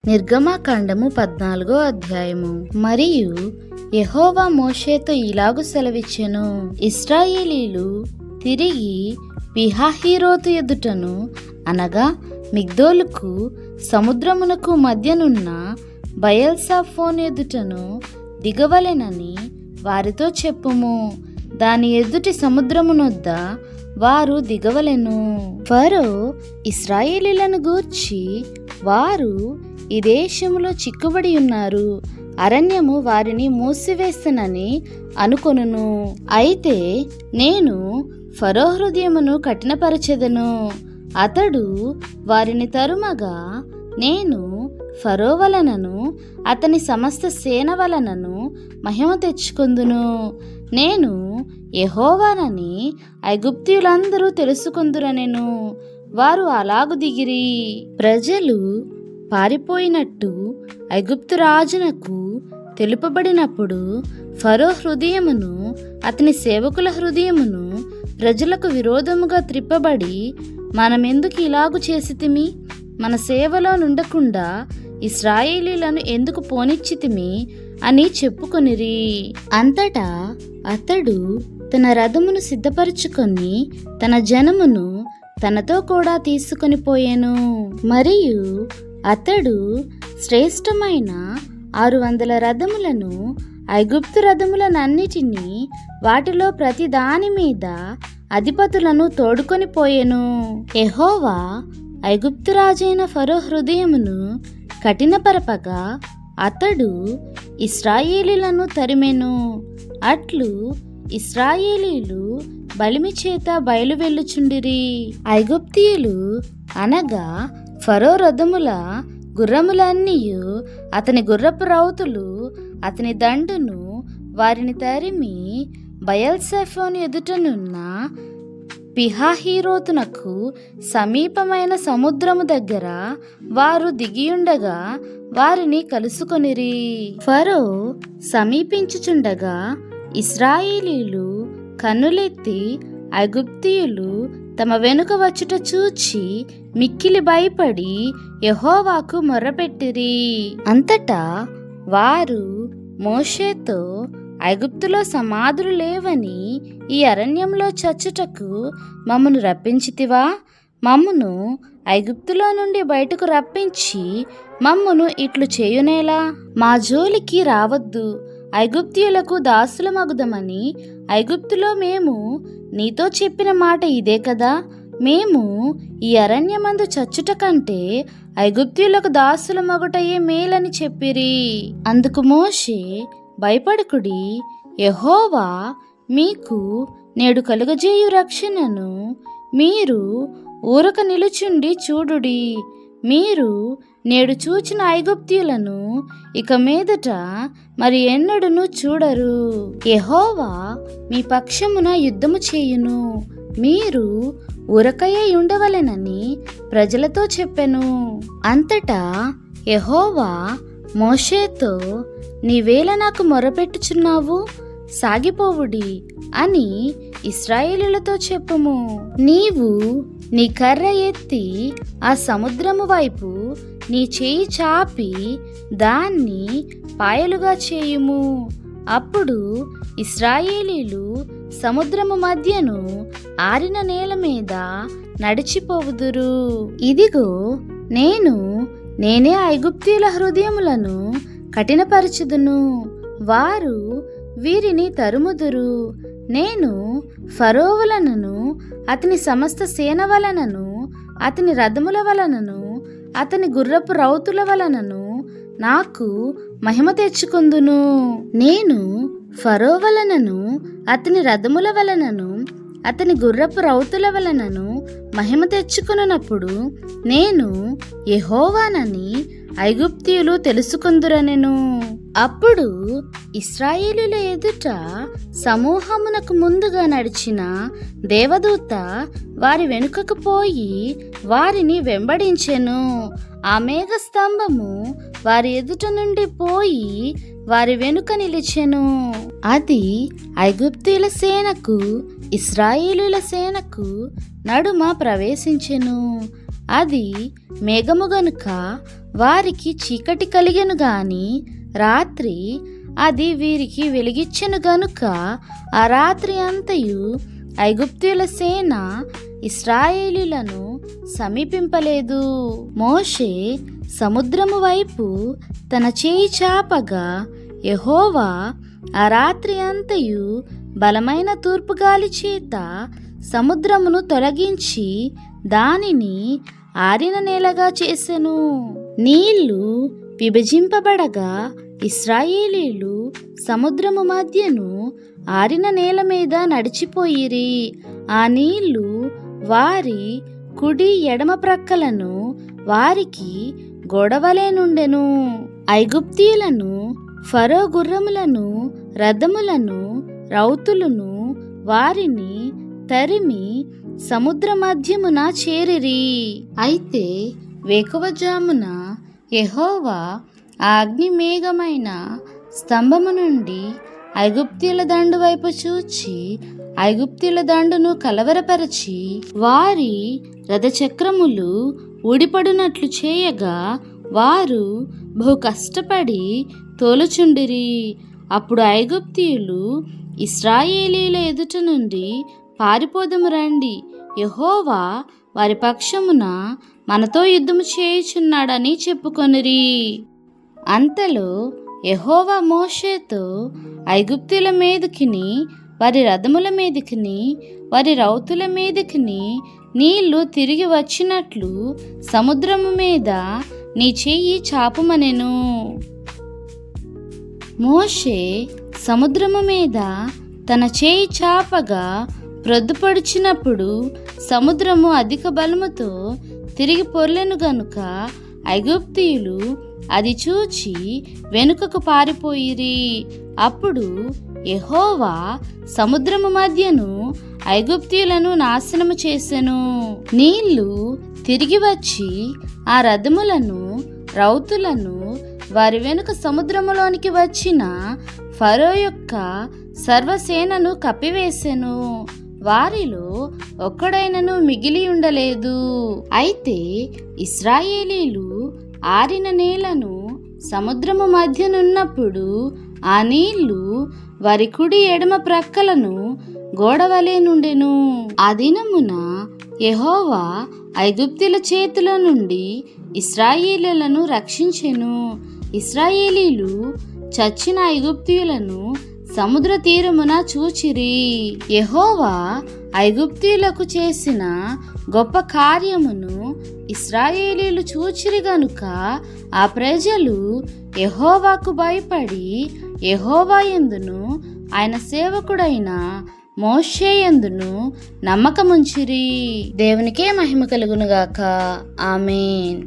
నిర్గమకాండము 14వ అధ్యాయము. మరియు యెహోవా మోషేతో ఇలాగు సెలవిచ్చెను, ఇశ్రాయేలీలు తిరిగి పిహహీరోతు ఎదుటను అనగా మిగ్దోలుకు సముద్రమునకు మధ్యనున్న బయల్సాఫోను ఎదుటను దిగవలెనని వారితో చెప్పుము. దాని ఎదుటి సముద్రమునొద్ద వారు దిగవలెను. ఫరో ఇశ్రాయేలీలను గూర్చి, వారు ఈ దేశములో చిక్కుబడి ఉన్నారు, అరణ్యము వారిని మూసివేస్తునని అనుకొనును. అయితే నేను ఫరో హృదయమును కఠినపరచెదను, అతడు వారిని తరుమగా నేను ఫరో వలనను అతని సమస్త సేన వలనను మహిమ తెచ్చుకొందును. నేను యెహోవానని ఐగుప్తీయులందరూ తెలుసుకొందురనెను. వారు అలాగు దిగిరి. ప్రజలు పారిపోయినట్టు ఐగుప్తు రాజునకు తెలుపబడినప్పుడు ఫరో హృదయమును అతని సేవకుల హృదయమును ప్రజలకు విరోధముగా త్రిప్పబడి, మనమెందుకు ఇలాగు చేసితిమి, మన సేవలో నుండకుండా ఇశ్రాయేలీలను ఎందుకు పోనిచ్చితిమి అని చెప్పుకొనిరి. అంతటా అతడు తన రథమును సిద్ధపరచుకొని తన జనమును తనతో కూడా తీసుకొని పోయెను. మరియు అతడు శ్రేష్టమైన 600 రథములను, ఐగుప్తు రథములనన్నిటినీ, వాటిలో ప్రతి దాని మీద అధిపతులను తోడుకొని పోయెను. యెహోవా ఐగుప్తు రాజైన ఫరో హృదయమును కఠినపరపగా అతడు ఇశ్రాయేలీలను తరిమెను. అట్లు ఇశ్రాయేలీలు బలిమి చేత బయలు వెళ్ళుచుండిరి. ఐగుప్తీయులు అనగా ఫరో రథముల గుర్రములన్నీయు, అతని గుర్రపు రౌతులు, అతని దండును వారిని తరిమి బయల్సాఫోను ఎదుటనున్న పిహహీరోతునకు సమీపమైన సముద్రము దగ్గర వారు దిగియుండగా వారిని కలుసుకొనిరి. ఫరో సమీపించుచుండగా ఇశ్రాయేలీలు కన్నులెత్తి ఐగుప్తీయులు తమ వెనుక వచ్చుట చూచి మిక్కిలి భయపడి యెహోవాకు మొర్రపెట్టిరి. అంతటా వారు మోషేతో, ఐగుప్తులో సమాధులు లేవని ఈ అరణ్యంలో చచ్చుటకు మమ్మను రప్పించితివా? మమ్మును ఐగుప్తులో నుండి బయటకు రప్పించి మమ్మును ఇట్లు చేయునేలా? మా జోలికి రావద్దు, ఐగుప్తీయులకు దాసులమగుదమని ఐగుప్తులో మేము నీతో చెప్పిన మాట ఇదే కదా. మేము ఈ అరణ్యమందు చచ్చుట కంటే ఐగుప్తీయులకు దాసులమగుటయే మేలని చెప్పిరి. అందుకు మోషే, భయపడకుడి, యెహోవా మీకు నేడు కలుగజేయు రక్షణను మీరు ఊరక నిలుచుండి చూడుడి. మీరు నేడు చూచిన ఐగుప్తీయులను ఇక మీదట మరి ఎన్నడూను చూడరు. యెహోవా మీ పక్షమున యుద్ధము చేయును, మీరు ఊరకయే ఉండవలెనని ప్రజలతో చెప్పెను. అంతటా యెహోవా మోషేతో, నీవేళ నాకు మొరపెట్టుచున్నావు, సాగిపోవుడి అని ఇశ్రాయేలీలతో చెప్పుము. నీవు నీ కర్ర ఎత్తి ఆ సముద్రము వైపు నీ చేయి చాపి దాన్ని పాయలుగా చేయుము. అప్పుడు ఇశ్రాయేలీలు సముద్రము మధ్యను ఆరిన నేల మీద నడిచిపోవుదురు. ఇదిగో నేనే ఐగుప్తీయుల హృదయములను కఠినపరచుదును, వారు వీరిని తరుముదురు. నేను ఫరో వలనను అతని సమస్త సేన వలనను, అతని రథముల వలనను, అతని గుర్రపు రౌతుల వలనను నాకు మహిమ తెచ్చుకొందును. నేను ఫరో వలనను అతని రథముల వలనను, అతని గుర్రపు రౌతుల వలనను మహిమ తెచ్చుకొనున్నప్పుడు నేను యెహోవానని ఐగుప్తీయులు తెలుసుకొందురనెను. అప్పుడు ఇశ్రాయేలీయుల ఎదుట సమూహమునకు ముందుగా నడిచిన దేవదూత వారి వెనుకకు పోయి వారిని వెంబడించెను. ఆ మేఘస్తంభము వారి ఎదుట నుండి పోయి వారి వెనుక నిలిచెను. అది ఐగుప్తీయుల సేనకు ఇశ్రాయేలీయుల సేనకు నడుమ ప్రవేశించెను. అది మేఘము గనుక వారికి చీకటి కలిగెను గాని రాత్రి అది వీరికి వెలిగిచ్చెను గనుక ఆ రాత్రి అంతయు ఐగుప్తీయుల సేన ఇశ్రాయేలీయులను సమీపింపలేదు. మోషే సముద్రము వైపు తన చేయి చాపగా యెహోవా ఆ రాత్రి అంతయు బలమైన తూర్పుగాలి చేత సముద్రమును తొలగించి దానిని ఆరిన నేలగా చేసెను. నీళ్లు విభజింపబడగా ఇశ్రాయేలీయులు సముద్రము మధ్యను ఆరిన నేల మీద నడిచిపోయిరి. ఆ నీళ్లు వారి కుడి ఎడమ ప్రక్కలను వారికి గొడవలే నుండెను. ఐగుప్తీయులను ఫరో గుర్రములను రథములను రౌతులను వారిని తరిమి సముద్ర మధ్యమున చేరిరి. అయితే వేకువజామున యెహోవా ఆ అగ్ని మేఘమైన స్తంభము నుండి ఐగుప్తీయుల దండు వైపు చూచి ఐగుప్తీయుల దండును కలవరపరచి వారి రథచక్రములు ఊడిపడినట్లు చేయగా వారు బహు కష్టపడి తోలుచుండిరి. అప్పుడు ఐగుప్తీయులు ఇశ్రాయేలీయుల ఎదుట నుండి పారిపోదము రండి, యెహోవా వారి పక్షమున మనతో యుద్ధము చేయుచున్నాడని చెప్పుకొనిరి. అంతలో యెహోవా మోషేతో ఐగుప్తుల మీదకిని వారి రథముల మీదకిని వారి రౌతుల మీదకిని నీళ్లు తిరిగి వచ్చినట్లు సముద్రము మీద నీ చెయ్యి చాపుమనెను. మోషే సముద్రము మీద తన చేయి చాపగా ప్రొద్దుపడిచినప్పుడు సముద్రము అధిక బలముతో తిరిగి పొర్లెను గనుక ఐగుప్తీయులు అది చూచి వెనుకకు పారిపోయిరి. అప్పుడు యెహోవా సముద్రము మధ్యను ఐగుప్తీయులను నాశనము చేసెను. నీళ్లు తిరిగి వచ్చి ఆ రథములను రౌతులను వారి వెనుక సముద్రములోనికి వచ్చిన ఫరో యొక్క సర్వసేనను కప్పివేసెను. వారిలో ఒక్కడైనను మిగిలి ఉండలేదు. అయితే ఇశ్రాయేలీలు ఆరిన నేలను సముద్రము మధ్యనున్నప్పుడు ఆ నీళ్లు వారి కుడి ఎడమ ప్రక్కలను గోడవలే నుండెను. ఆ దినమున యెహోవా ఐగుప్తుల చేతిలో నుండి ఇశ్రాయేలీయులను రక్షించెను. ఇశ్రాయేలీలు చచ్చిన ఐగుప్తీయులను సముద్ర తీరమున చూచిరి. యెహోవా ఐగుప్తీయులకు చేసిన గొప్ప కార్యమును ఇశ్రాయేలీలు చూచిరి గనుక ఆ ప్రజలు యెహోవాకు భయపడి యెహోవా యందును ఆయన సేవకుడైన మోషే యందును నమ్మకముంచిరి. దేవునికే మహిమ కలుగునుగాక. ఆమేన్.